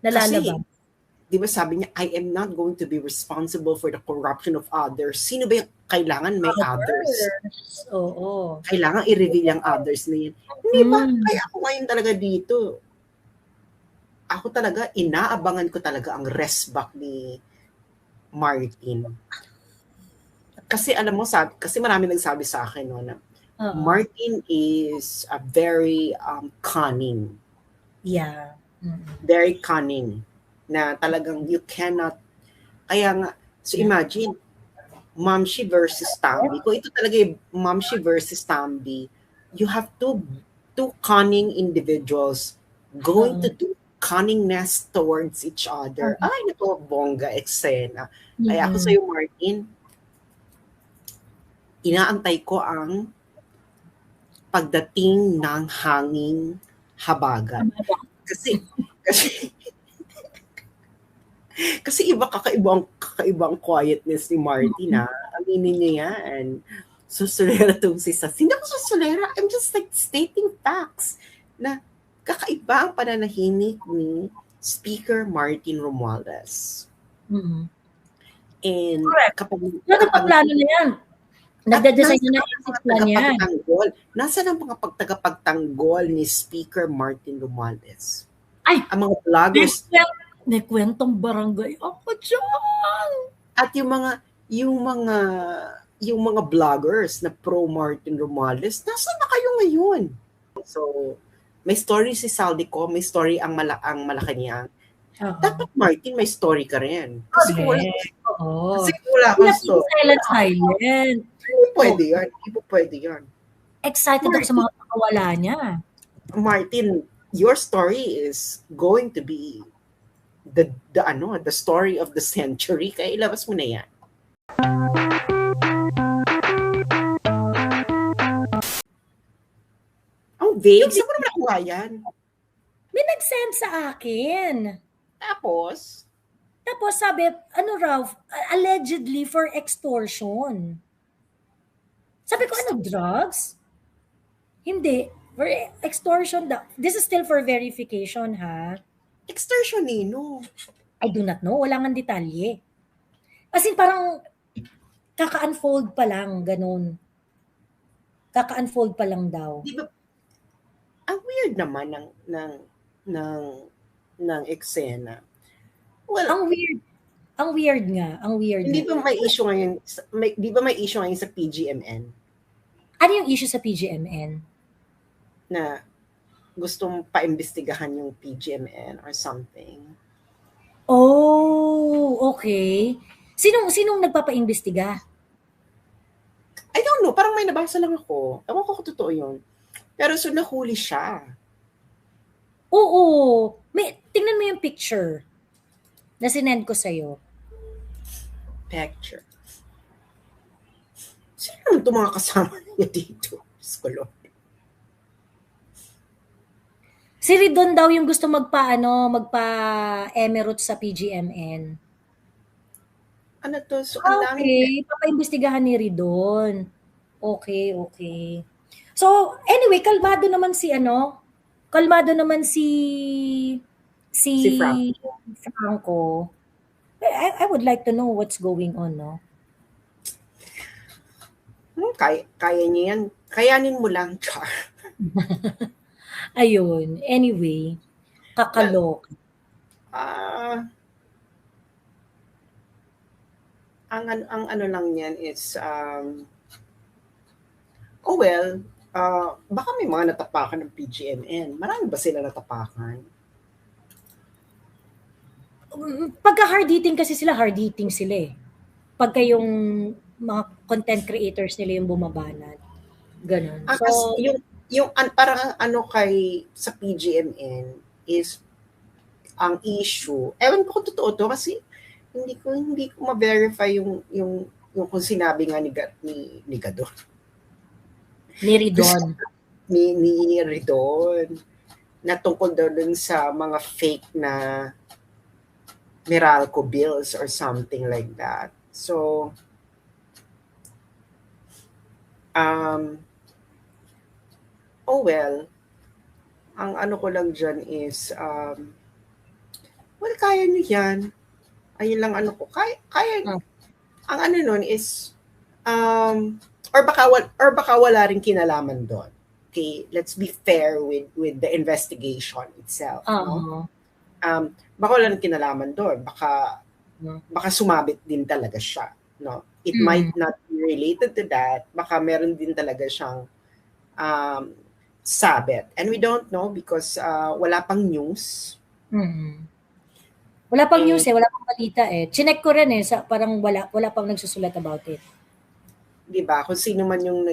Nalalabas. Di ba sabi niya, I am not going to be responsible for the corruption of others. Sino ba yung kailangan may others? Oo. Kailangan i-reveal yung others na yun. Hindi ba? Kaya ako ngayon talaga dito, ako talaga, inaabangan ko talaga ang rest back ni Martin. Kasi alam mo, kasi marami nagsabi sa akin no, na Martin is a very cunning. Yeah. Very cunning. Na talagang you cannot, kaya nga, so imagine, Mamshi versus Tambi. Kung ito talaga yung Mamshi versus Tambi, you have two cunning individuals going to do cunningness towards each other. Ay, naku, bongga eksena. Kaya ako sa'yo, Martin, inaantay ko ang pagdating ng hanging habagat. Kasi kakaibang quietness ni Martin, ha? Aminin niya yan. Susulera tong si Sas. Hindi ako susulera. I'm just like stating facts na kakaiba ang pananahimik ni Speaker Martin Romualdez. And kapag nagpaplano na yan. Nagde-design na exit plan yan. Nasaan ang mga pagtagapagtanggol ni Speaker Martin Romualdez? Ay! Ang mga vloggers. May kwentong barangay ako dyan. At yung mga vloggers na pro Martin Romualdez, nasaan na kayo ngayon? So, may story si Saldico, may story ang Malacanang. Dapat Martin, may story ka rin. Kasi wala kang story. Silent. Hindi pwede yan. Excited ako sa mga pakawala niya. Martin, your story is going to be the story of the century. Kaya ilabas mo na yan. Ang vague. Saan mo naman nakuha yan? May nag-send sa akin. Tapos sabi, allegedly for extortion. Sabi ko, drugs? Hindi. For extortion. This is still for verification, ha? Extortion nino? I do not know. Wala nga detalye. As in, parang kaka-unfold pa lang, ganun. Kaka-unfold pa lang daw. Di ba, ang weird naman ng eksena. Well, ang weird nga. Hindi ba may issue ngayon sa PGMN? Ano yung issue sa PGMN? Na gustong paimbestigahan yung PGMN or something. Oh, okay. Sinong nagpapaimbestiga? I don't know. Parang may nabasa lang ako. Ewan ko kung totoo yun. Pero so nahuli siya. Oo. Tingnan mo yung picture na sinend ko sa'yo. Picture. Sino naman itong mga kasama niya dito? Si Ridon daw yung gusto magpa-emerald sa PGMN. Ano to? So, okay, papaimbestigahan ni Ridon. Okay. So, anyway, kalmado naman si Franco. I would like to know what's going on, no? Kaya niya yan. Kayanin mo lang, Char. Ayun. Anyway, kakalok. Ang ano lang yan is baka may mga natapakan ng PGMN. Marami ba sila natapakan? Pagka hard hitting kasi sila, eh. Pagka yung mga content creators nila yung bumabanat. Ganun. So, yung parang sa PGMN is ang issue. Ewan ko kung totoo to kasi hindi ko ma-verify yung kung sinabi nga ni Gadon. Ni Ridon. Ni Ridon. Na tungkol daw dun sa mga fake na Meralco bills or something like that. So, ang ano ko lang dyan is, kaya nyo yan. Ayun lang ano ko. Kaya ang ano nun is, or baka wala rin kinalaman doon. Okay, let's be fair with the investigation itself. No? Baka wala rin kinalaman doon. Baka sumabit din talaga siya. No? It might not be related to that. Baka meron din talaga siyang sabit. And we don't know because wala pang news. Wala pang news wala pang balita Chinek ko rin parang wala pang nagsusulat about it. Diba? Kung sino man yung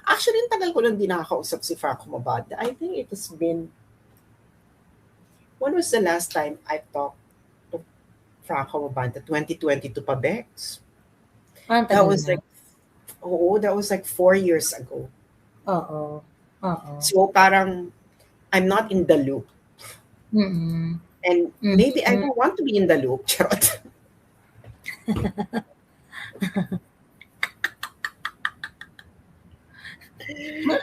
Actually, tagal ko lang din nakakausap si Franco Mabanda. I think it has been... When was the last time I talked to Franco Mabanda? 2022 pa, Bex? That was like 4 years ago. Oo. So parang I'm not in the loop. And maybe I don't want to be in the loop. Charot.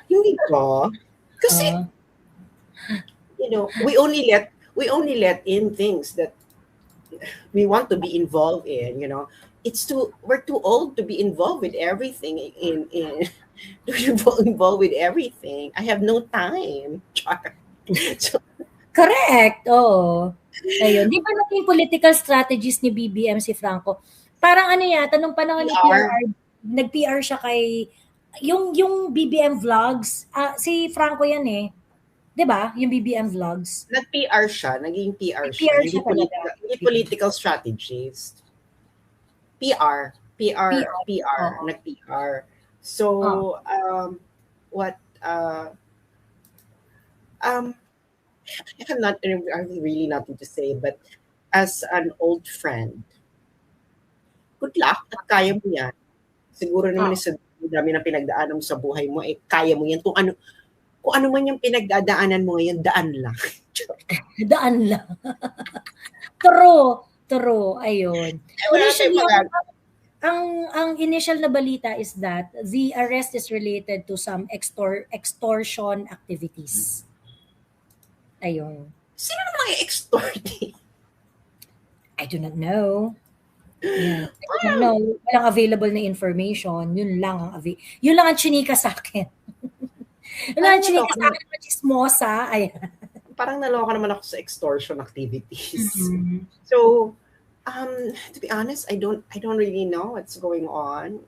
Hindi ko. Kasi, we only let in things that we want to be involved in, we're too old to be involved with everything involved with everything. I have no time. So, correct. Ayun. Di ba naging political strategist ni BBM si Franco? Parang tanong pa naman ni PR, nag-PR siya kay yung BBM vlogs, si Franco yan 'di ba? Yung BBM vlogs. Nag-PR siya, naging PR siya. Hindi political strategist. PR, nag-PR. So, I'm really nothing to say, but as an old friend, good luck at kaya mo yan. Siguro naman sa dami ng pinagdaanan mo sa buhay mo, kaya mo yan. Kung ano man yung pinagdadaanan mo ngayon, daan lang. Daan lang. True. Ayun. Ang initial na balita is that the arrest is related to some extortion activities. Ayun. Sino naman extort? I do not know. Yeah. Walang available na information. Yun lang ang chinika sa akin. Yun lang ang chinika sa akin. Chismosa. Ayan. Parang naloka naman ako sa extortion activities. So, to be honest, I don't really know what's going on.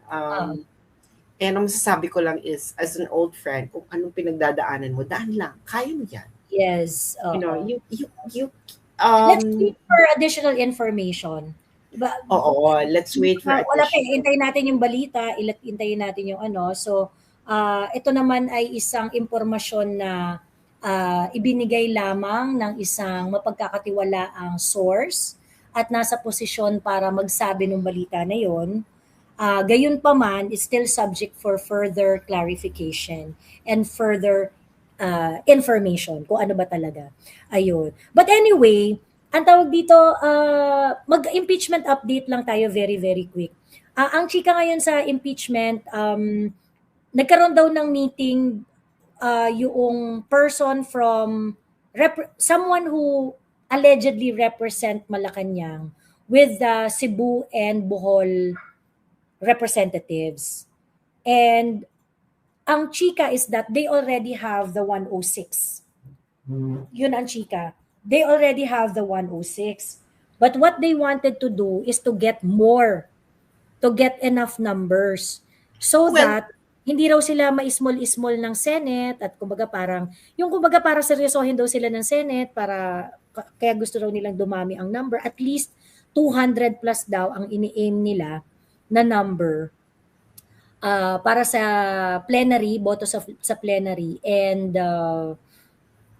And ang masasabi ko lang is, as an old friend, kung anong pinagdadaanan mo, daan lang. Kaya mo yan. Yes. Let's wait for additional information. Diba? Let's wait for wala pa, hintayin natin yung balita, hintayin natin yung So, ito naman ay isang impormasyon na ibinigay lamang ng isang mapagkakatiwalaang source at nasa posisyon para magsabi ng balita na yon. Gayon pa man, is still subject for further clarification and further information kung ano ba talaga. Ayun. But anyway, ang tawag dito, mag-impeachment update lang tayo very, very quick. Ang chika ngayon sa impeachment, nagkaroon daw ng meeting yung person from someone who allegedly represent Malacanang with the Cebu and Bohol representatives. And ang chika is that they already have the 106. Yun ang chika. They already have the 106. But what they wanted to do is to get more, to get enough numbers so that hindi raw sila ma-small ng Senate at kumbaga para seryosohin daw sila ng Senate kaya gusto raw nilang dumami ang number. At least 200 plus daw ang ini-aim nila na number para sa plenary, boto sa plenary. And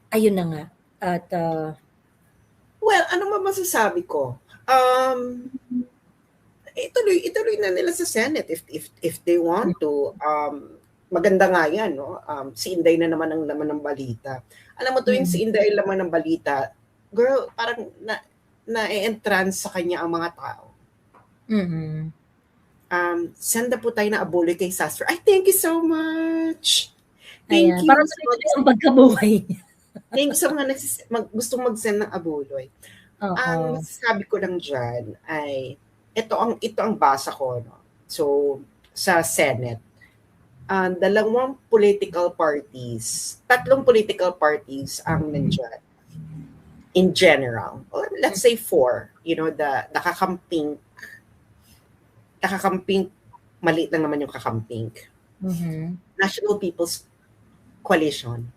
ayun na nga. At ano masasabi ko? Ituloy na nila sa Senate if they want to. Maganda nga yan, no? Si Inday na naman ang laman ng balita. Alam mo tuwing si Inday ang laman ng balita, girl, parang na-entrance sa kanya ang mga tao. Senda po tayo na abuloy kay Sastre. Ay, thank you so much. Thank you. Parang sa pagkabuhay niya. Thank you sa mga gustong mag-send ng abuloy. Oo. Ang sabi ko lang diyan ay ito ang basa ko 'no. So, sa Senate, dalawang political parties, tatlong political parties ang nandiyan in general. Or let's say four, the nakakamping, maliit lang naman yung kakamping. Mhm. National People's Coalition,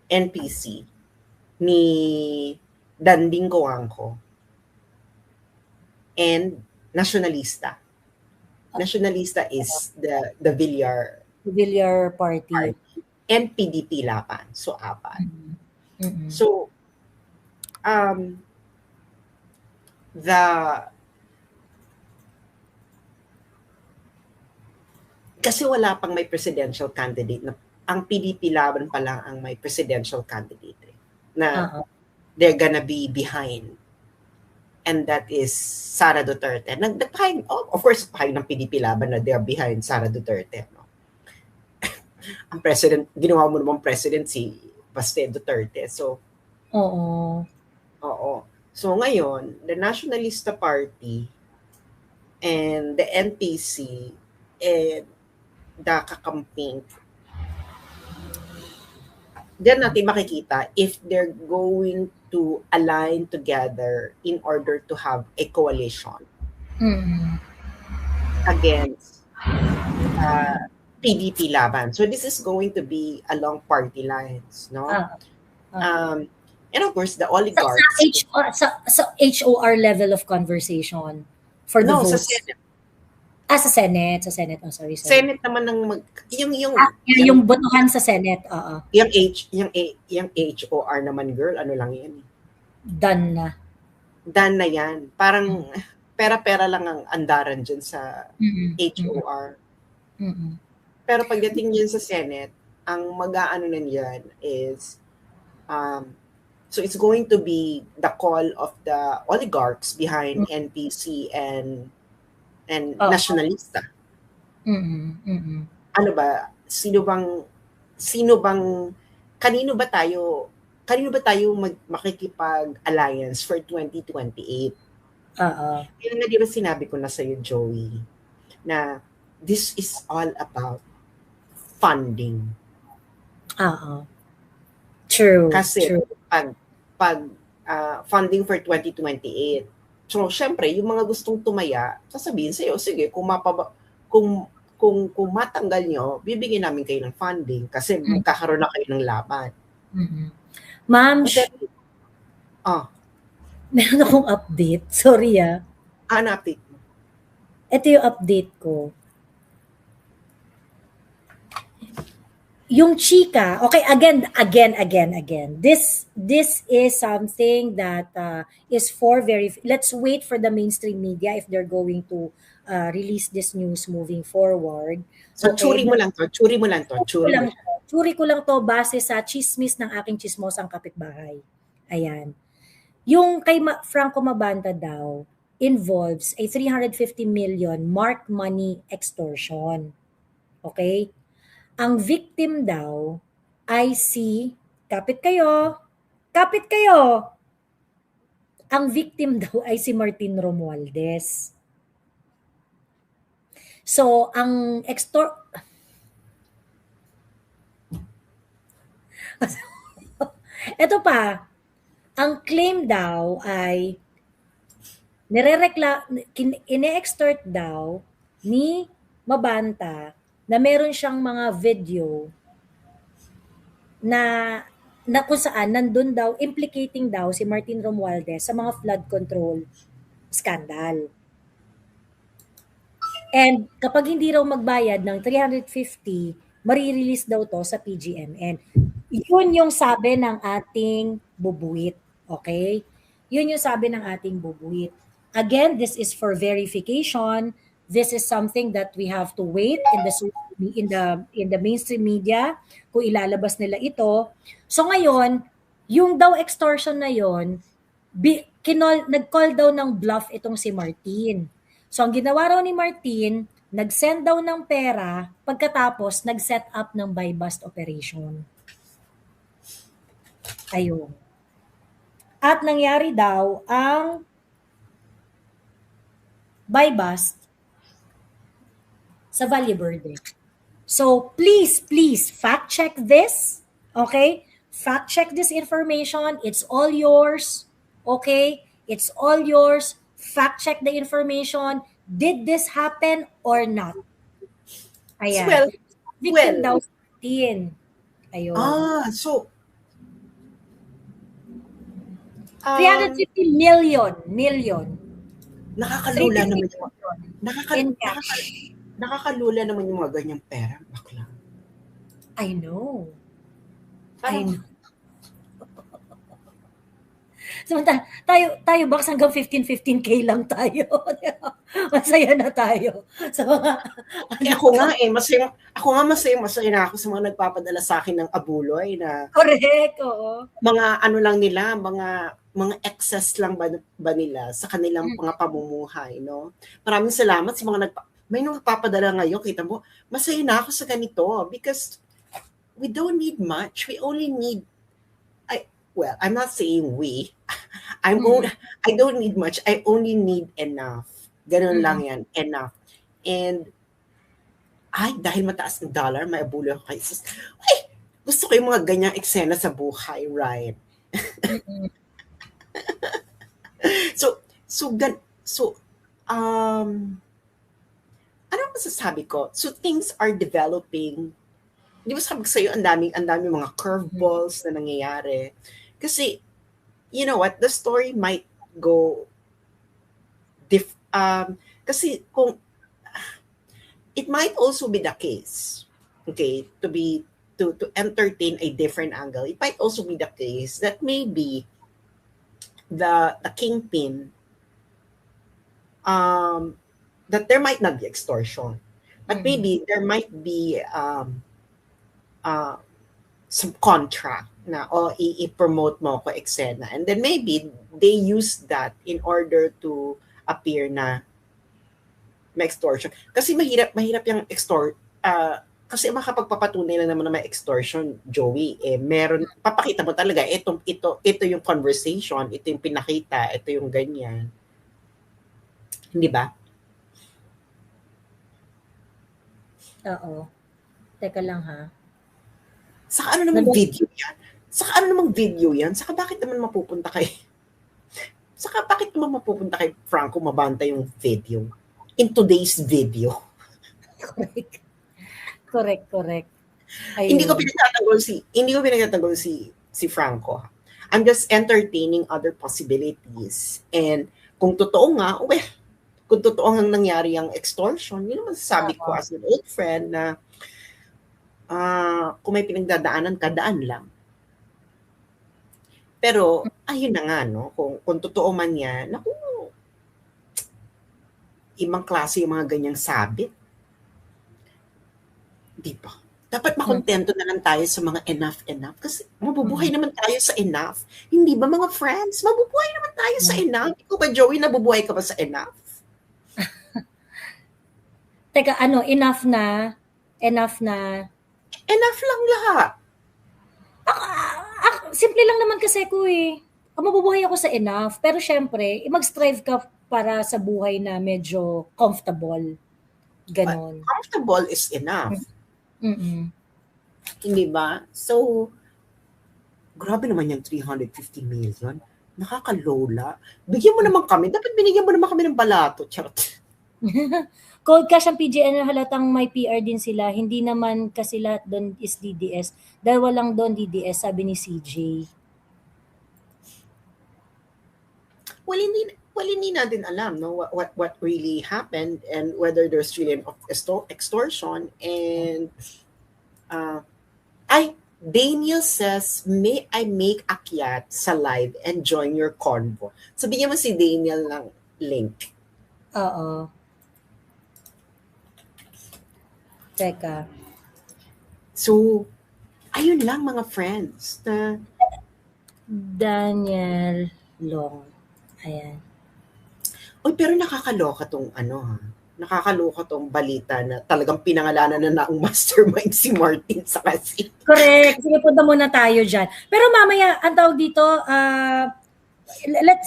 NPC, ni Danding Coangco, and Nationalista. Nationalista is the Villar Villar Party. Party, and PDP Laban. So, apat. Mm. Mm. So, the kasi wala pang may presidential candidate na ang PDP Laban pa lang ang may presidential candidate na Oo. they're gonna be behind, and that is Sara Duterte. Nagpahing, of course, pahing ng PDP Laban na they're behind Sara Duterte. No? Ang president, ginawa mo namang president si Baste Duterte. So, Oo. oo. So, ngayon, the Nationalista Party and the NPC and the kakamping, diyan natin makikita if they're going to align together in order to have a coalition Mm. against PDP Laban. So this is going to be along party lines, no? Ah, And of course, the sa oligarchs. HOR level of conversation for the No, sa votes. Senate. Sa Senate. Sa Senate. Oh, sorry. Senate naman Yung botohan sa Senate. Oo. yung HOR naman, girl, ano lang yan. Done na. Done na yan. Parang pera-pera lang ang andaran dyan sa HOR. Mm-mm. Pero pagdating yan sa Senate, ang mag-aano nandiyan is so it's going to be the call of the oligarchs behind NPC and Nationalista. Mm-mm. Ano ba? Kanino ba tayo makikipag-alliance for 2028? Oo. Kaya nga, di ba sinabi ko na sa'yo, Joey, na this is all about funding. Oo. True. Kasi True. pag funding for 2028, so syempre yung mga gustong tumaya, sasabihin sa'yo, sige, kung matanggal nyo, bibigyan namin kayo ng funding kasi magkakaroon na kayo ng laban. Ma'am, meron akong update. Sorry Ano update mo? Ito yung update ko. Yung chika, okay, again. This is something that is for let's wait for the mainstream media if they're going to release this news moving forward. So, churi mo lang to. Churi ko lang to base sa chismis ng aking chismosang kapitbahay. Ayan. Yung kay Franco Mabanta daw involves a 350 million marked money extortion. Okay? Ang victim daw ay si, kapit kayo. Ang victim daw ay si Martin Romualdez. So, ang ito pa, ang claim daw ay ine-extort daw ni Mabanta na meron siyang mga video na kung saan nandun daw, implicating daw si Martin Romualdez sa mga flood control scandal. And kapag hindi raw magbayad ng 350, marirelease daw to sa PGMN. Yun yung sabi ng ating bubuit. Okay? Yun yung sabi ng ating bubuit. Again, this is for verification. This is something that we have to wait in the mainstream media kung ilalabas nila ito. So ngayon, yung daw extortion na yon, nag-call daw ng bluff itong si Martin. So ang ginawa raw ni Martin, nag-send daw ng pera, pagkatapos nag-set up ng buy-bust operation. Ayun. At nangyari daw ang buy-bust sa Valle Verde. So please fact check this, okay? Fact check this information. It's all yours, okay? It's all yours. Fact check the information. Did this happen or not? Ayan. Well, Victim well. daw 15. Ayun. So 350 million nakakalula naman yung in cash. nakakalula naman yung mga ganyang pera, bakla. I know. Samantala, tayo box hanggang 15K lang tayo. Masaya na tayo. Sa mga, ako nga masaya na ako sa mga nagpapadala sa akin ng abuloy na correct, oo. mga ano lang nila, mga excess lang ba nila sa kanilang mga pamumuhay, no? Maraming salamat sa mga may nagpapadala ngayon, kita mo, masaya na ako sa ganito because we don't need much. We only need well, I'm not saying we. I don't need much. I only need enough. Ganun lang yan. Enough. And, dahil mataas ng dollar, may abulo ako kay sis. Gusto ko yung mga ganyang eksena sa buhay, right? Ano masasabi ko? So, things are developing. Di ba sabi ko sa'yo, ang daming mga curveballs na nangyayari. Kasi, you know what, the story might go kasi kung it might also be the case, okay, to entertain a different angle, it might also be the case that maybe the kingpin, that there might not be extortion, but maybe there might be some contract na i-promote mo ko eksena, and then maybe they use that in order to appear na may extortion. Kasi mahirap yung kasi makapagpapatunay na naman na may extortion, Joey, meron, papakita mo talaga, ito yung conversation, ito yung pinakita, ito yung ganyan. Hindi ba? Oo. Teka lang ha. Saka ano namang video yan? Saka bakit naman mapupunta kay Franco Mabanta yung video? In today's video. Correct. Ayun. Hindi ko pinagtatanggol si Franco. I'm just entertaining other possibilities. And kung totoo nga, kung totoo ang nangyari ang extortion, yun naman sabi ko as an old friend na kung may pinagdadaanan, daan lang. Pero, ayun na nga, no? Kung totoo man yan, naku, ibang klase yung mga ganyang sabit. Di ba? Dapat makontento na lang tayo sa mga enough. Kasi mabubuhay naman tayo sa enough. Hindi ba mga friends? Mabubuhay naman tayo sa enough. Ikaw ba, Joey, nabubuhay ka ba sa enough? Teka, enough na? Enough lang lahat. Simple lang naman kasi ko mabubuhay ako sa enough. Pero syempre, mag-strive ka para sa buhay na medyo comfortable. Ganon. But comfortable is enough. Hindi ba? So, grabe naman yung 350 million. Nakakalola. Bigyan mo naman kami. Dapat binigyan mo naman kami ng balato. Charot. Cold cash ang PGN, halatang may PR din sila. Hindi naman kasi lahat doon is DDS. Dahil walang doon DDS, sabi ni CJ. Well, hindi natin alam, no, what really happened and whether there's really an extortion. And Daniel says, may I make akyat sa live and join your convo? Sabihin mo si Daniel ng link. Oo. Teka. So, ayun lang mga friends. Daniel Long. Ayan. Uy, pero nakakaloka tong nakakaloka tong balita na talagang pinangalanan na ang mastermind si Martin sa kasi. Correct. Sige, punta muna tayo dyan. Pero mamaya, ang tawag dito,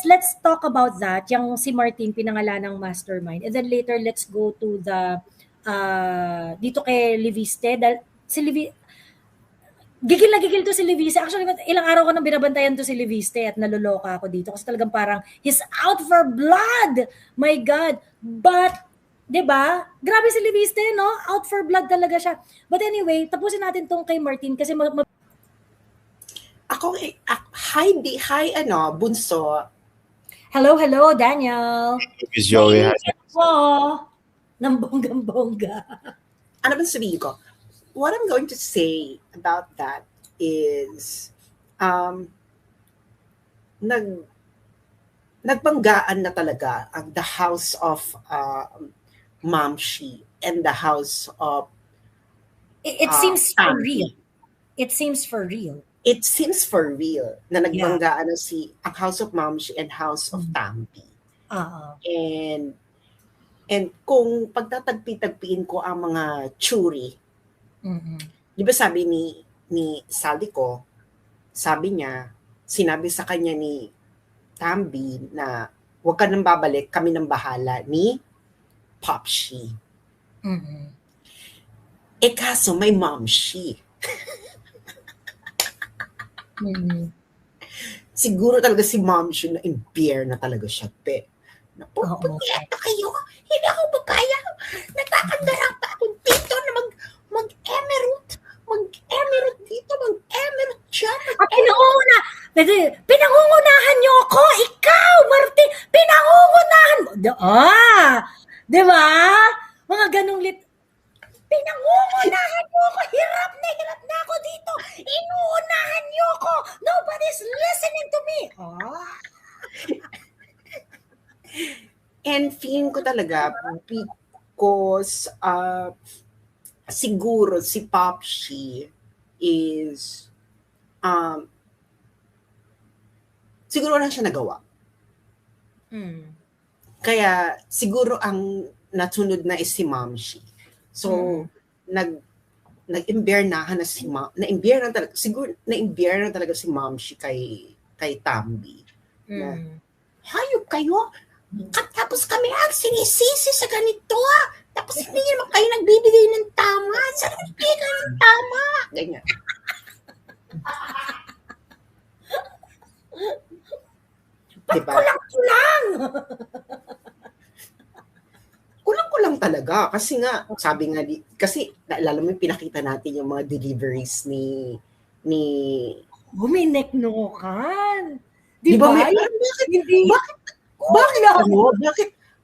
let's talk about that. Yung si Martin pinangalan ng mastermind. And then later let's go to the dito kay Leviste. Si gigil na gigil to si Leviste. Actually, ilang araw ko nang binabantayan to si Leviste at naluloka ako dito kasi talagang parang he's out for blood. My God. But 'di ba? Grabe si Leviste, no? Out for blood talaga siya. But anyway, tapusin natin tong kay Martin kasi Ako, hi, Bunso. Hello, Daniel. Miss Joey. Oh, ng bonggang-bongga. Ano ba sabihin ko? What I'm going to say about that is, nagbanggaan na talaga ang the house of Ma'am Shi and the house of It seems for Tammy. real. It seems for real. It seems for real na nagbanggaan na ang house of Ma'am Shi and house of Tammy. And kung pagtatagpi-tagpiin ko ang mga churi, di ba sabi ni Sally ko, sabi niya, sinabi sa kanya ni Tambi na huwag ka nang babalik, kami nang bahala ni Popshi. Eh kaso may Momshi. Siguro talaga si Momshi na impier na talaga siya, pe. Punyeta kayo, hindi ako magkaya. Natatandaan pa ako dito na mag-emerald dito, mag-emerald dyan. Pinangungunahan niyo ako, ikaw, Martin, pinangungunahan mo. Di ba? Mga ganong pinangungunahan niyo ako, hirap na ako dito. Inuunahan niyo ako. Nobody's listening to me. And feeling ko talaga because siguro si Popshi is siguro lang siya nagawa. Kaya siguro ang natunod na is si Momshi. So nag-imbyernahan na si na-imbyernahan talaga siguro na-imbyernahan talaga si Momshi kay Tambi. Na, hayop kayo. Tapos kami ang sinisisi sa ganito. Tapos hindi naman kayo nagbibigay ng tama. Saan nagbibigay ng tama? Ganyan. Diba? Kulang-kulang. Kulang-kulang talaga. Kasi nga, sabi nga, kasi naalala mo yung pinakita natin yung mga deliveries ni Bumineknokan. Diba?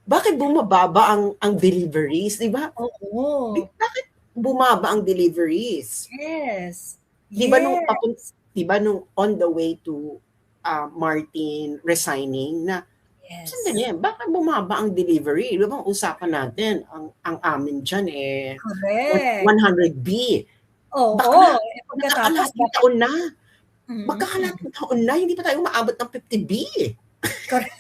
Bakit bumababa ang deliveries, di ba? Oo. Bakit bumaba ang deliveries? Yes. Di ba nung on the way to Martin resigning na sandali, bakit bumaba ang delivery? Di ba ang usapan natin ang amin diyan correct. 100B. Oo. Magkakalating taon na. Magkakalating taon na, hindi pa tayo maabot ng 50B. Correct.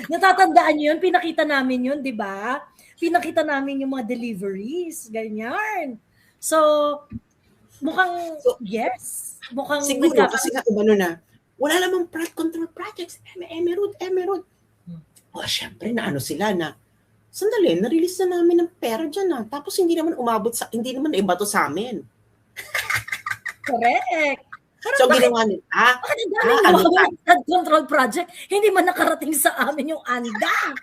Natatandaan yun? Pinakita namin yun, di ba? Pinakita namin yung mga deliveries, ganyan. So, mukhang, yes. Mukhang siguro, kasi nga, wala namang flood control projects. Emerald. O, syempre, na sila na, sandali, na-release na namin ng pera dyan Tapos hindi naman ibato sa amin. Correct. So, ginawa nila, flood control project, hindi man nakarating sa amin yung anda.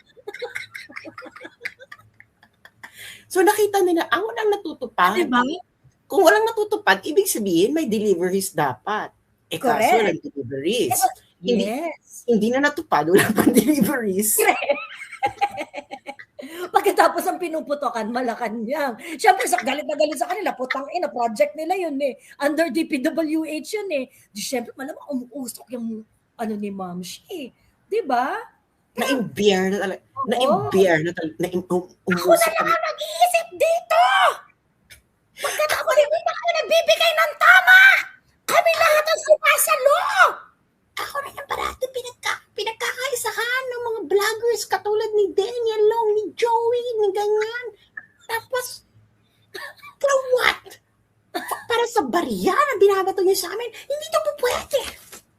So, nakita nila, walang natutupad. Diba? Kung walang natutupad, ibig sabihin, may deliveries dapat. Kaso walang deliveries. Yes. Hindi na natupad, wala pang deliveries. Pagkatapos ang pinuputokan, Malacanang. Siyempre, galit na galit sa kanila, putang ina, project nila yun Under DPWH yun Di syempre, malamang umuusok yung ni Ma'am Shi. Diba? Na-imbier na talaga. Ako na lang ang nag-iisip dito! Pagkatapos, hindi na kayo nagbibigay ng tama! Kami lahat ang sumasalo! Ako na yung parati pinagkakaisahan ng mga vloggers katulad ni Daniel Long, ni Joey, ni ganyan. Tapos, for what? para sa barya na binabato niyo sa amin, hindi to po pwede.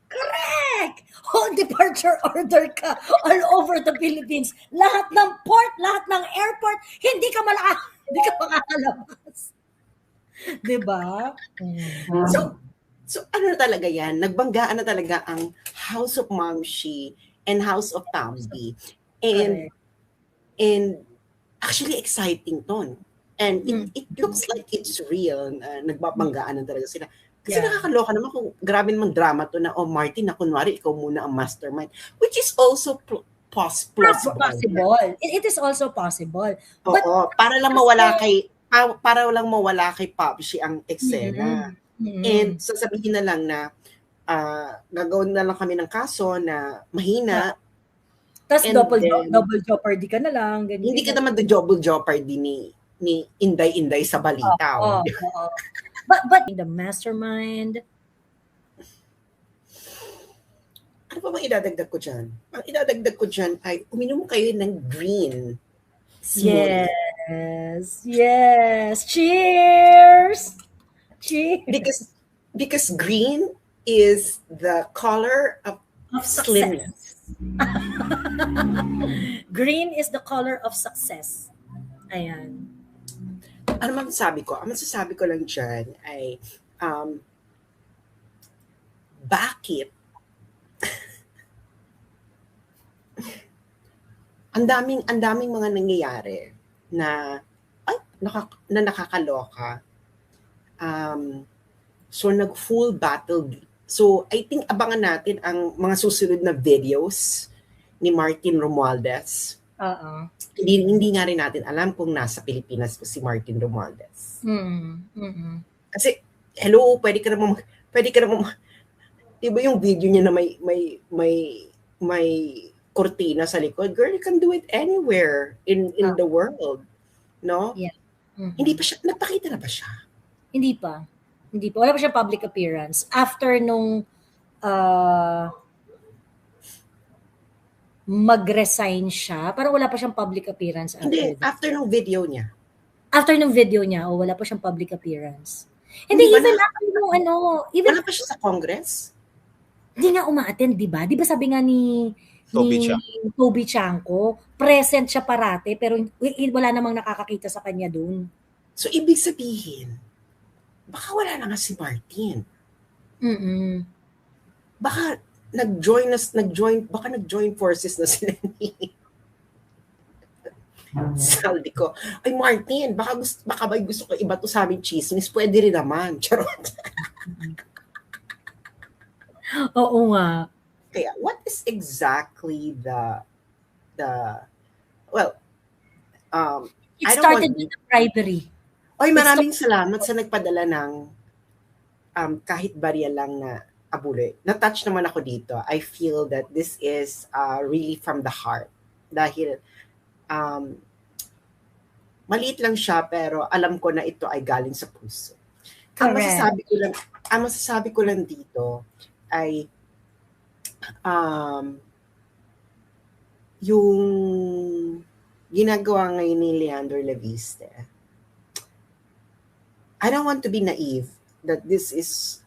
Correct! Departure order ka all over the Philippines. Lahat ng port, lahat ng airport, hindi ka makakalabas. Diba? So ano na talaga yan? Nagbanggaan na talaga ang House of Mamshi and House of Tambi. And actually exciting to. And it looks like it's real. Nagbabanggaan na talaga sila. Kasi nakakaloka naman kung grabe naman drama to na, Martin, na kunwari ikaw muna ang mastermind. Which is also possible. It is also possible. Oo, para lang mawala kay Papsi ang eksena. And sasabihin na lang na gagawin na lang kami ng kaso na mahina. Tapos double jeopardy ka na lang. Ganyan. Hindi ka naman the double jeopardy ni Inday sa balita. But the mastermind. Ano pa bang idadagdag ko dyan? Ang idadagdag ko dyan ay uminom kayo ng green smoothie. Yes. Cheers! Because green is the color of slimness. Green is the color of success. Ayan. Ano masasabi ko? Ang masasabi ko lang dyan ay bakit ang daming mga nangyayari na nakakaloka. So nag-full battle. So I think abangan natin ang mga susunod na videos ni Martin Romualdez. Hindi nga rin natin alam kung nasa Pilipinas po si Martin Romualdez. Kasi hello, pwede ka naman diba yung video niya na may kortina sa likod? Girl, you can do it anywhere in the world. No? Yeah. Hindi pa siya, nagpakita na ba siya? Hindi pa. Wala pa siya public appearance. After nung mag-resign siya, parang wala pa siyang public appearance. After nung video niya. Wala pa siyang public appearance. Hindi, even after nung wala pa siya sa Congress? Hindi nga umaattend, di ba? Di ba sabi nga ni Toby Chanko, present siya parate, pero wala namang nakakakita sa kanya dun. So, ibig sabihin, baka wala na nga si Martin. Baka nag-join forces na sila ni Saldi ko. Ay, Martin, baka ba gusto ko iba to sa aming chismis? Pwede rin naman. Charot. Oo nga. Kaya, what is exactly it started with the bribery. Oy, maraming salamat sa nagpadala ng kahit barya lang na abule. Na-touch naman ako dito. I feel that this is really from the heart. Dahil maliit lang siya pero alam ko na ito ay galing sa puso. Ang masasabi ko lang dito ay yung ginagawa ngayon ni Leandro Leviste. I don't want to be naive that this is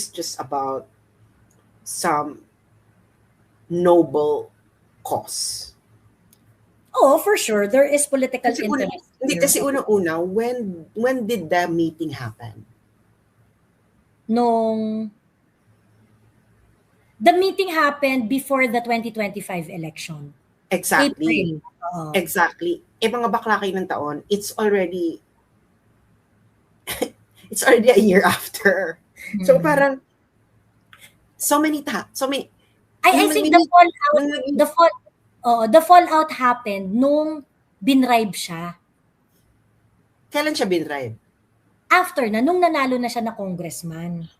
just about some noble cause. Oh, for sure. There is political interest. Hindi kasi una-una, when did the meeting happen? The meeting happened before the 2025 election. Exactly. April. Exactly. Mga bakla kayo ng taon, it's already a year after. So parang I think the fallout happened nung binribe siya. Kailan siya binribe? After nung nanalo na siya na congressman.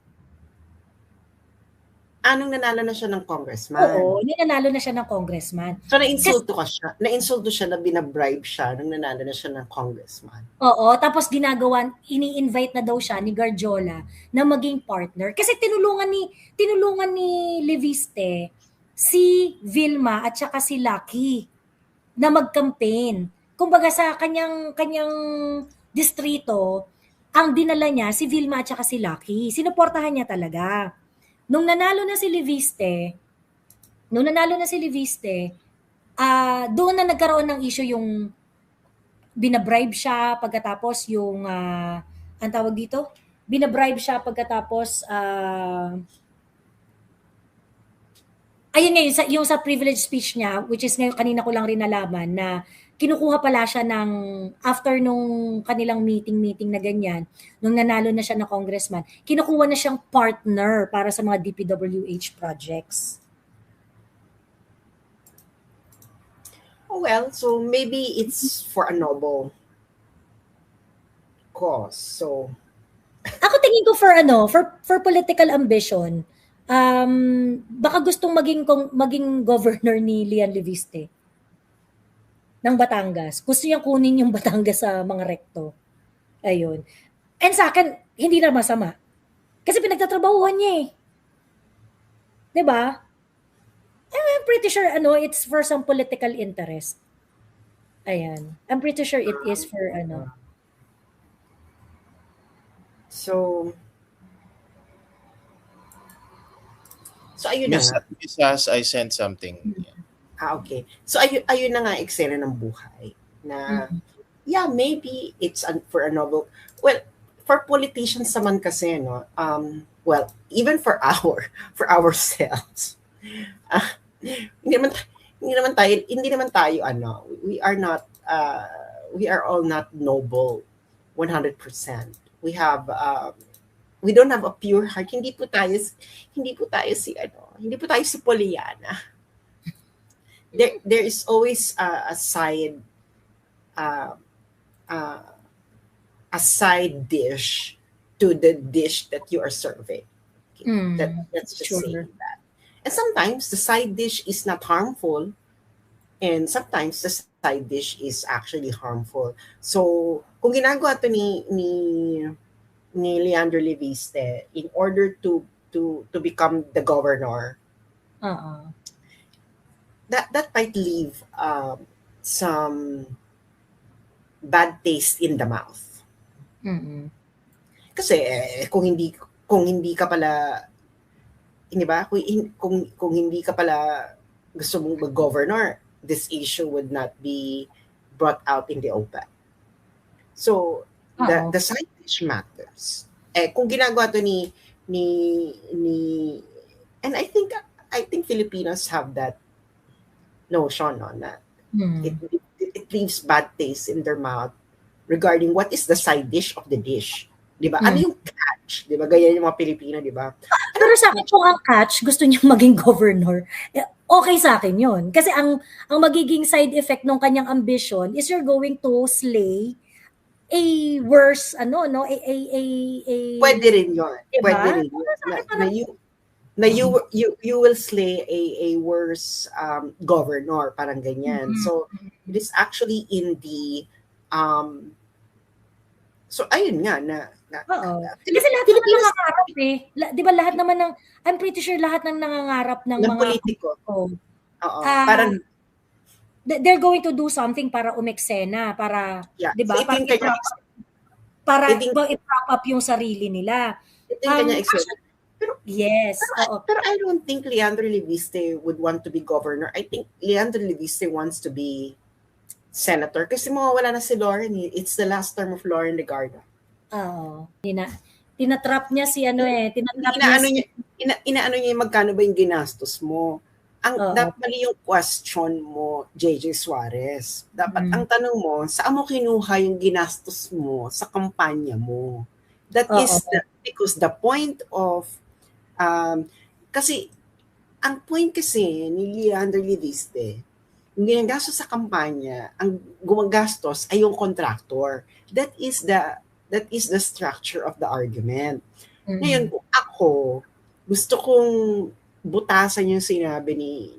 Anong nanalo na siya ng congressman? Oo, nanalo na siya ng congressman. So na-insulto siya na binabribe siya nung nanalo na siya ng congressman. Oo, tapos ini-invite na daw siya ni Garjola na maging partner. Kasi tinulungan ni Leviste si Vilma at saka si Lucky na mag-campaign. Kumbaga sa kanyang distrito, ang dinala niya si Vilma at saka si Lucky. Sinuportahan niya talaga. Nung nanalo na si Leviste, doon na nagkaroon ng issue yung binabribe siya pagkatapos yung ang tawag dito? Binabribe siya pagkatapos ayun nga yung sa privilege speech niya, which is ngayon kanina ko lang rin nalaman na kinukuha pala siya ng after nung kanilang meeting na ganyan, nung nanalo na siya na congressman, kinukuha na siyang partner para sa mga DPWH projects. Well, so maybe it's for a noble cause. So Ako tingin ko for political ambition, baka gustong maging governor ni Lian Leviste ng Batangas. Gusto niyang kunin yung Batangas sa mga rekto. Ayun. And sa akin, hindi na masama. Kasi pinagtatrabahuhan niya eh. 'Di ba? I'm pretty sure it's for some political interest. Ayan. I'm pretty sure it is for So ayun na Miss, nga. Miss As, I sent something. Okay. So ayun na nga eksena ng buhay na yeah, maybe it's for a noble. Well, for politicians naman kasi well, even for ourselves. Hindi naman tayo we are all not noble 100%. We don't have a pure heart. Hindi po tayo si Pollyanna. There is always a side dish to the dish that you are serving. Okay? Let's just say that. And sometimes the side dish is not harmful, and sometimes the side dish is actually harmful. So, kung ginagawa to ni Leandro Leviste in order to become the governor, that might leave some bad taste in the mouth. Kasi kung hindi ka pala, hindi ba? Kung hindi ka pala gusto mong mag-governor, this issue would not be brought out in the open. So the side dish matters. Kung ginagawa to ni and I think Filipinos have that notion na it leaves bad taste in their mouth regarding what is the side dish of the dish. 'Di ba? Ano yung catch? 'Di ba? Gaya yung mga Pilipino, 'di ba? Pero sa akin kung ang catch gusto niyang maging governor, okay sa akin 'yon. Kasi ang magiging side effect ng kanyang ambition is you're going to slay a worse Pwede rin 'yon. Diba? Pwede rin na you will slay a worse governor, parang ganyan. So it is actually in the so ayun nga na kasi lahat naman nangangarap eh. Di ba lahat naman I'm pretty sure lahat ng nangangarap ng mga politiko. Parang they're going to do something para umeksena, para, di ba? So para i-prop up yung sarili nila. Ito yung kanya Yes. Pero I don't think Leandro Leviste would want to be governor. I think Leandro Leviste wants to be senator kasi mawawala na si Lauren. It's the last term of Lauren Legarda. Tinatrap niya si inaano niya yung magkano ba yung ginastos mo. Dapat mali yung question mo, JJ Suarez. Dapat ang tanong mo, saan mo kinuha yung ginastos mo sa kampanya mo? That is because the point of kasi ang point kasi ni Leandro Leviste, yung ginagastos sa kampanya, ang gumagastos ay yung contractor. That is the structure of the argument. Ngayon, kung ako gusto kong butasan yung sinabi ni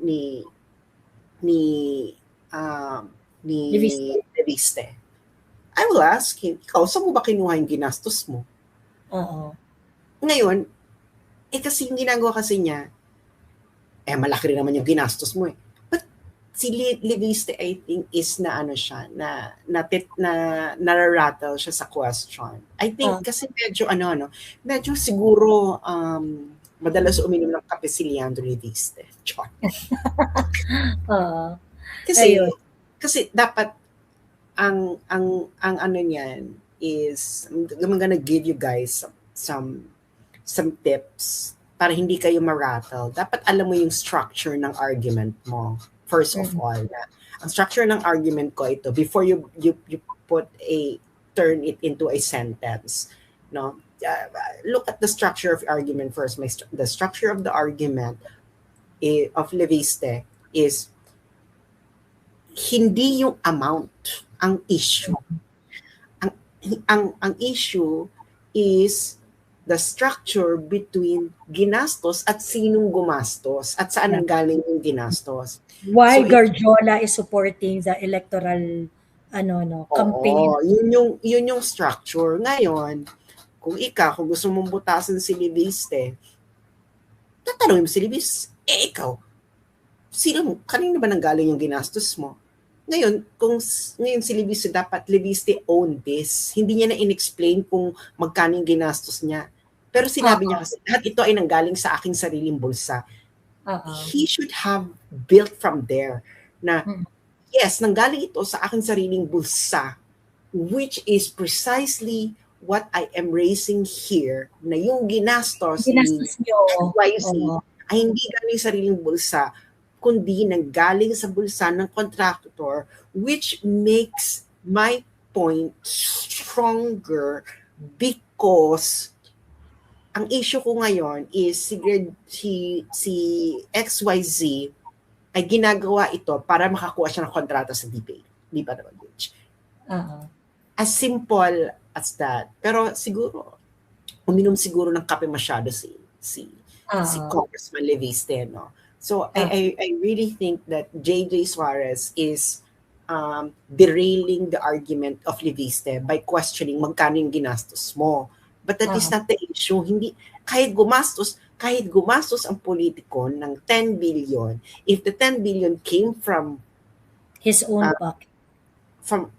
Leviste, I will ask him, ikaw, saan mo ba kinuha yung ginastos mo? Ngayon, kasi yung ginagawa kasi niya, malaki rin naman yung ginastos mo eh. But si Leviste, I think, is na ano siya, na nararattle siya sa question. I think kasi medyo medyo siguro madalas uminom ng kape si Leandro Leviste. Char. Oo. Kasi Ayun. kasi dapat ang ano niyan is I'm gonna give you guys some tips para hindi kayo ma-rattle. Dapat alam mo yung structure ng argument mo. First of all, na ang structure ng argument ko ito before you turn it into a sentence, no? Look at the structure of argument first. The structure of the argument of Leviste is hindi yung amount ang issue. Ang issue is the structure between ginastos at sinong gumastos at saan ang galing yung ginastos. Why Garjola is supporting the electoral campaign. Yun yung structure. Ngayon, kung gusto mong butasan si Leviste, tatanungin mo si Leviste, ikaw, kanina ba nanggaling yung ginastos mo? Ngayon, ngayon si Leviste, dapat Leviste own this. Hindi niya na in-explain kung magkano yung ginastos niya. Pero sinabi niya kasi, lahat ito ay nanggaling sa aking sariling bulsa. He should have built from there na, yes, nanggaling ito sa aking sariling bulsa, which is precisely what I am raising here, na yung ginastos ni XYZ ay hindi galing sa sariling bulsa, kundi nanggaling sa bulsa ng contractor, which makes my point stronger because ang issue ko ngayon is si XYZ ay ginagawa ito para makakuha siya ng kontrata sa DPA. Di ba naman, Mitch? As simple as that. Pero siguro, uminom siguro ng kape masyado si Congressman Leviste, no? So I really think that JJ Suarez is derailing the argument of Leviste by questioning magkano yung ginastos mo. But that is not the issue. Hindi, kahit gumastos ang politiko ng 10 billion, if the 10 billion came from his own pocket, from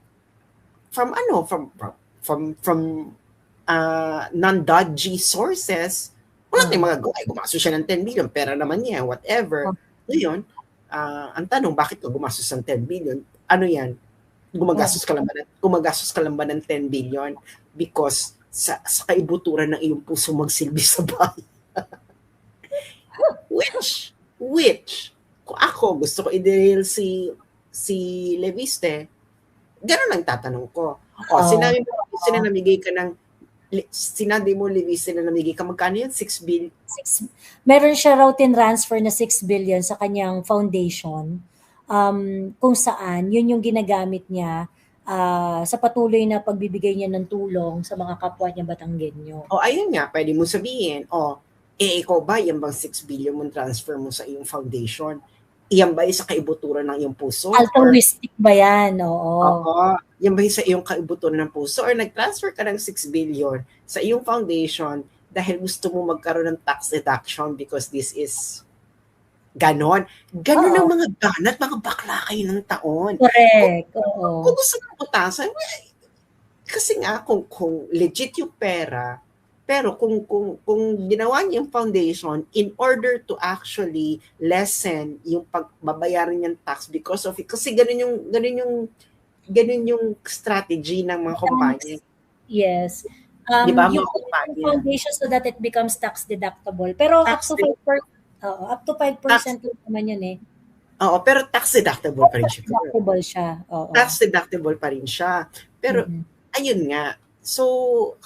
non-dodgy sources, wala tayong magagawa. Gumastos siya ng 10 billion, pera naman niya, whatever. Ngayon, ang tanong, bakit ka gumastos ng 10 billion? Ano yan? Gumagastos ka lang ba ng 10 billion because sa kaibuturan ng iyong puso magsilbi sa bahay? Which, kung ako gusto ko i-derail si Leviste, gano'n ang tatanong ko. Sinabi mo, Leviste, na namigay ka, magkano yun? 6 billion? Meron siya raw transfer na 6 billion sa kanyang foundation, kung saan, yun yung ginagamit niya sa patuloy na pagbibigay niya ng tulong sa mga kapwa niya Batanggenyo. Ayun nga, pwede mo sabihin, ikaw ba, yan bang 6 billion mong transfer mo sa iyong foundation? Iyan ba sa kaibuturan ng iyong puso? Altruistic ba yan? Oo. Yan ba sa iyong kaibuturan ng puso? Or nag-transfer ka ng 6 billion sa iyong foundation dahil gusto mo magkaroon ng tax deduction because this is ganon ang mga banat, mga bakla kayo ng taon. Correct. Kung gusto mong butasan, kasi nga, kung legit yung pera, pero kung ginawa niya yung foundation in order to actually lessen yung pagbabayaran niyang tax because of it, kasi ganun yung strategy ng mga kumpanya. Yes. Diba, yung foundation so that it becomes tax deductible. Pero up to 5% lang naman yun eh. Pero tax deductible pa rin siya. Tax deductible pa rin siya. Pero, ayun nga. So,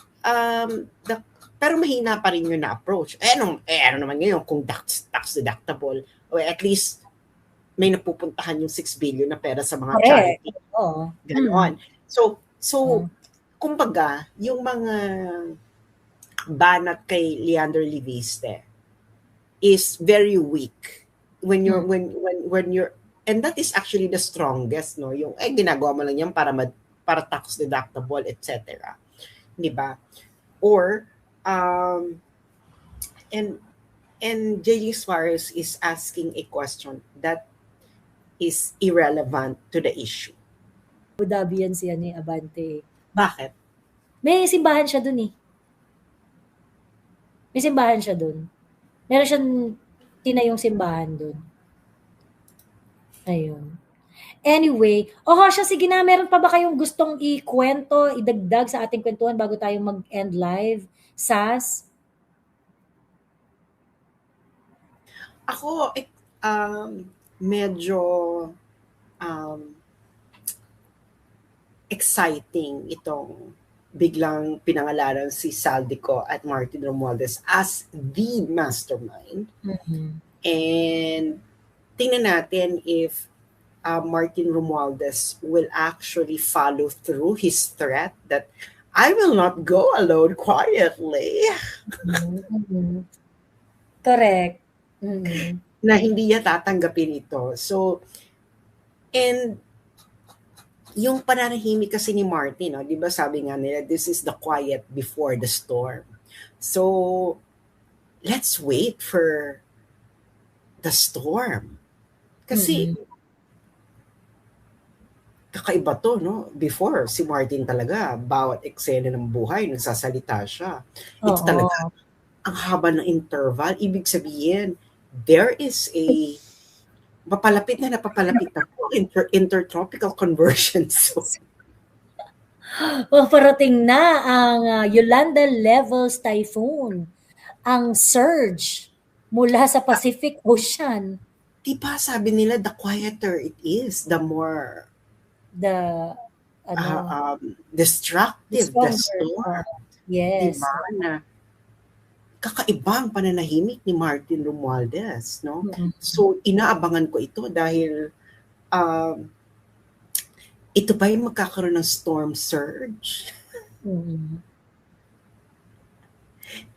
pero mahina pa rin yung na-approach. Ano naman ngayon kung tax deductible, o at least may napupuntahan yung 6 billion na pera sa mga charity. Ganon. So, kumbaga, yung mga banat kay Leandro Leviste is very weak when you're and that is actually the strongest, no, yung ginagawa mo lang yan para tax deductible, etc. Di ba? Or and JJ Suarez is asking a question that is irrelevant to the issue. Abu Dhabi yan si Abante. Bakit? May simbahan siya dun eh. May simbahan siya dun. Meron siyang tinayong simbahan dun. Ayun. Anyway, siya, sige na, meron pa ba kayong gustong ikwento, idagdag sa ating kwentuhan bago tayo mag-end live? Sas? Ako, medyo exciting itong biglang pinangalanan si Saldico at Martin Romualdez as the mastermind. Mm-hmm. And tingnan natin if Martin Romualdez will actually follow through his threat that I will not go alone quietly. Mm-hmm. Correct. Mm-hmm. Na hindi niya tatanggapin ito. So, and yung pananahimik kasi ni Martin, di ba sabi nga nila, this is the quiet before the storm. So, let's wait for the storm. Kasi, kakaiba to, no? Before, si Martin talaga, bawat eksena ng buhay, nagsasalita siya. Ito talaga, ang haba ng interval. Ibig sabihin, there is a papalapit na po intertropical conversions. Parating na ang Yolanda levels typhoon, ang surge mula sa Pacific Ocean. Diba sabi nila, the quieter it is, the more destructive the storm. Yes. Diba na kakaibang pananahimik ni Martin Romualdez, no? Mm-hmm. So, inaabangan ko ito dahil ito ba yung magkakaroon ng storm surge? Mm-hmm.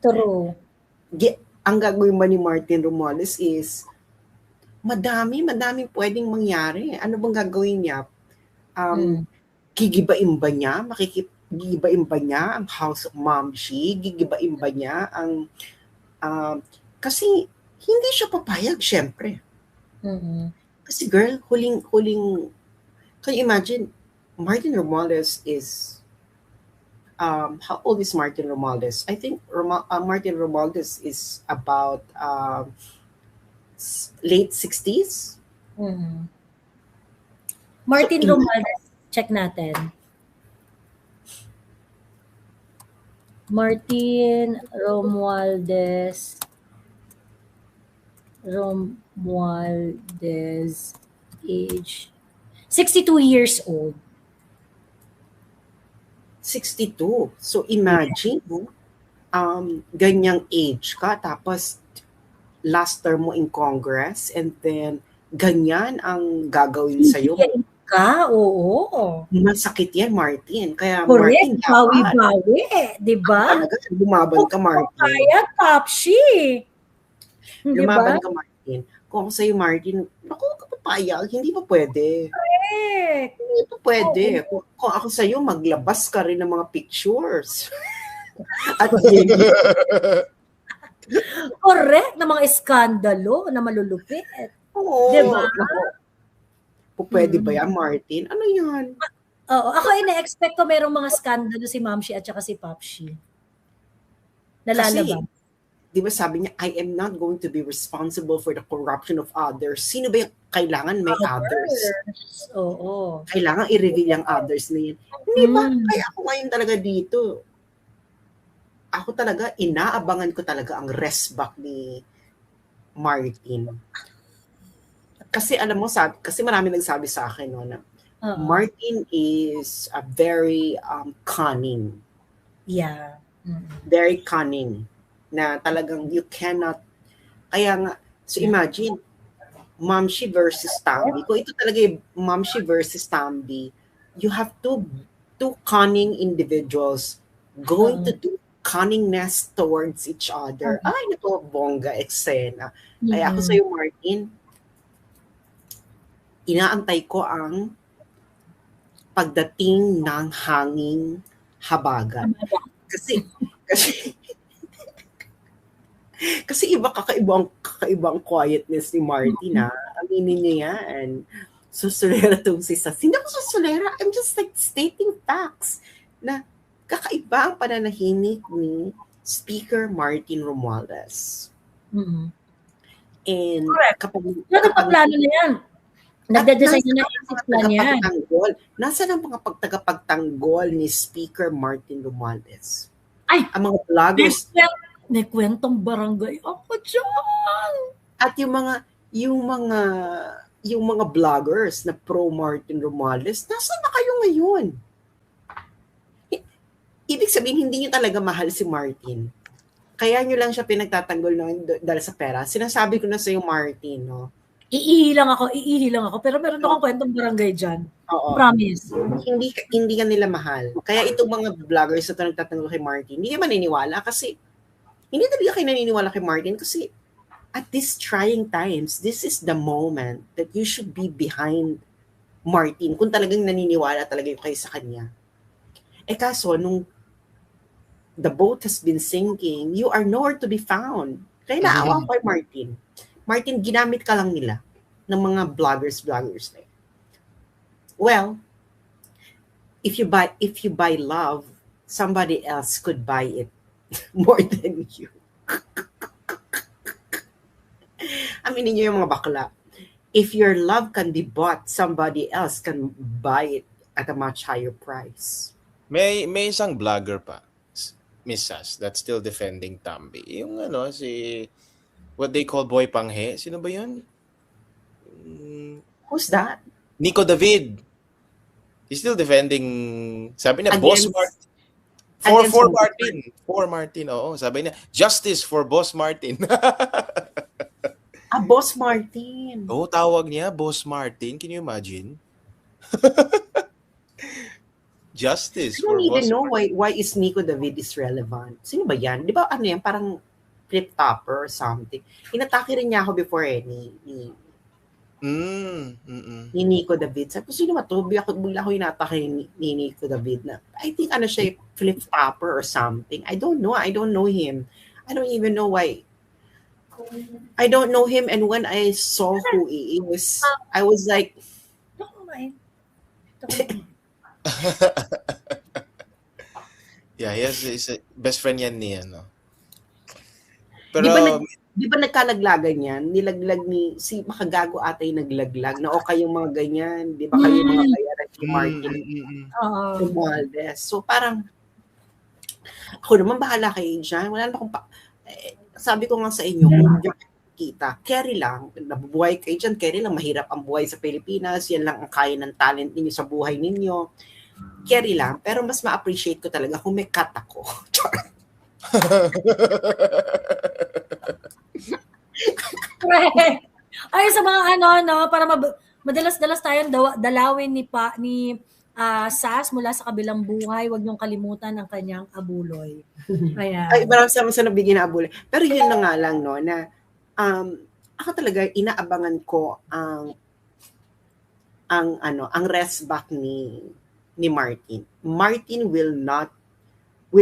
True. Ang gagawin ba ni Martin Romualdez is madaming pwedeng mangyari. Ano bang gagawin niya? Gigibain ba niya? Gigibain ba niya ang House of Momshi? Gigibain ba niya ang kasi hindi siya papayag, syempre. Mm-hmm. Kasi girl, huling can you imagine, Martin Romualdez is how old is Martin Romualdez? I think Martin Romualdez is about late 60s. Mm-hmm. Martin Romualdez, check natin. Martin Romualdez age 62 years old. 62. So imagine, ganyang age ka, tapos last term mo in Congress, and then ganyan ang gagawin sa'yo. Oo. Masakit yan, Martin. Kaya correct, Martin, bawi-bawi, di ba? Lumaban ka, Martin. Kaya, Popshi. Lumaban ka, Martin. Kung sa'yo, Martin, naku, kapapayag, hindi pa pwede. Correct. Hindi pa pwede. Kung ako sa'yo, maglabas ka rin ng mga pictures. At correct, na mga eskandalo na malulupit. Oo. Diba? Pwede ba yan, Martin? Ano yan? Oo. Ako ina-expect ko merong mga skandalo si Mamshi at saka si Popshi. Nalalabas. Kasi, di ba sabi niya, I am not going to be responsible for the corruption of others. Sino ba yung kailangan may others? Oo. Kailangan i-reveal yung others na yun. Hindi ba? Kaya ako ngayon talaga dito. Ako talaga, inaabangan ko talaga ang rest back ni Martin. Kasi alam mo, kasi marami nagsabi sa akin no, na Martin is a very cunning. Yeah. Very cunning. Na talagang you cannot, kaya nga, so imagine, Momshi versus Tambi. Kung ito talaga yung Momshi versus Tambi, you have two cunning individuals going to do cunningness towards each other. Ay, naku, bongga eksena. Kaya ako sa'yo, Martin, inaantay ko ang pagdating ng hanging habagat. Kasi iba kakaibang quietness ni Martin, ha? Aminin niyo yan. Susulera tong si Sas. Hindi ako susulera. I'm just like stating facts na kakaiba ang pananahimik ni Speaker Martin Romualdez. Mm. And Correct. kapag Nagpaplano na yan. Nagde-design na ng exit plan yan. Nasaan ang mga tagapagtanggol ni Speaker Martin Romualdez? Ay! Ang mga vloggers. May kwentong barangay ako dyan. At yung mga vloggers na pro Martin Romualdez, nasaan na kayo ngayon? Ibig sabihin, hindi nyo talaga mahal si Martin. Kaya nyo lang siya pinagtatanggol dahil sa pera. Sinasabi ko na sa'yo, Martin, no? Iihi lang ako. Pero meron akong kwentong barangay dyan. Oo. Promise. Hindi ka nila mahal. Kaya itong mga vloggers na nagtatanggol kay Martin, hindi ka maniniwala kasi hindi talaga kayo naniniwala kay Martin kasi at these trying times, this is the moment that you should be behind Martin kung talagang naniniwala talaga kayo sa kanya. Kaso, nung the boat has been sinking, you are nowhere to be found. Kaya naawa ko kay Martin. Martin, ginamit ka lang nila ng mga vloggers na yun. Well, if you buy love, somebody else could buy it more than you. Aminin niyo yung mga bakla. If your love can be bought, somebody else can buy it at a much higher price. May isang vlogger pa, Miss Sas, that's still defending Tambi. Yung si what they call Boy Panghe. Sino ba yun? Who's that? Nico David. He's still defending, sabi niya, Boss Martin. For Martin, oo. Sabi niya, justice for Boss Martin. Boss Martin. Oo, tawag niya, Boss Martin. Can you imagine? Justice for Boss Martin. I don't even know why is Nico David is relevant. Sino ba yan? Di ba yan? Parang flip-topper or something. Inatake rin niya ako before ni Nico David. Sabi ko, sino ba ito? Bigla ko inatake ni Nico David na I think siya flip-topper or something. I don't know. I don't know him. I don't even know why. I don't know him, and when I saw who he was, I was like, yeah, he's a best friend yan niya, no? Pero di ba nagkalaglagan yan? Nilaglag si Makagago ata yung naglaglag na kayong mga ganyan, di ba kayo mga bayaran ni Martin Romualdez. So parang ako naman bahala kayo dyan. Wala naman akong sabi ko nga sa inyo, kung hindi kita, carry lang, nabubuhay kayo dyan, carry lang, mahirap ang buhay sa Pilipinas, yan lang ang kaya ng talent ninyo sa buhay ninyo, carry lang, pero mas ma-appreciate ko talaga kung may cut ako. Ay, sa mga para madalas-dalas tayong dalawin ni Sas mula sa kabilang buhay, wag niyong kalimutan ang kanyang abuloy. Ayan. Ay, maraming sa nabigyan na abuloy. Pero yun na nga lang, no, na ako talaga inaabangan ko ang rest back ni Martin. Martin will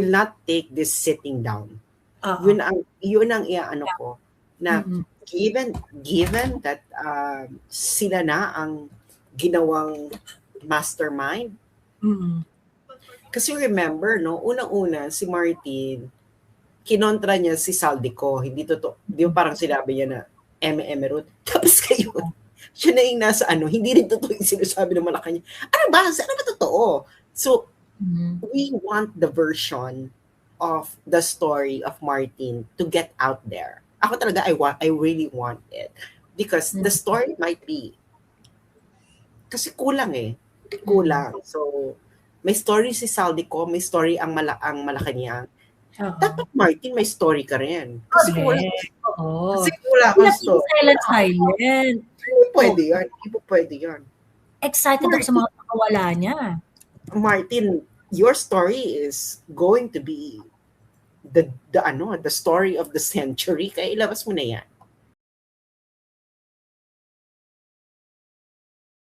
not take this sitting down. Yun ang ko na given that sila na ang ginawang mastermind. Kasi remember, no, unang-una si Martin, kinontra niya si Saldico, hindi totoo. Di ba parang sinabi niya na Root. Tapos kayo, siya na yung nasa hindi rin totoo yung sinasabi ng Malacanang. Ano ba totoo? So, we want the version of the story of Martin to get out there. Ako talaga, I really want it. Because the story might be, kasi kulang. So, may story si Saldico, may story ang Malacanang. Dapat Martin, may story ka rin. Kasi kulang. Kasi kulang ang story. Silent. Hindi pwede yan. Excited ako sa mga pakawala niya. Martin, your story is going to be the story of the century. Kaya ilabas mo na yan.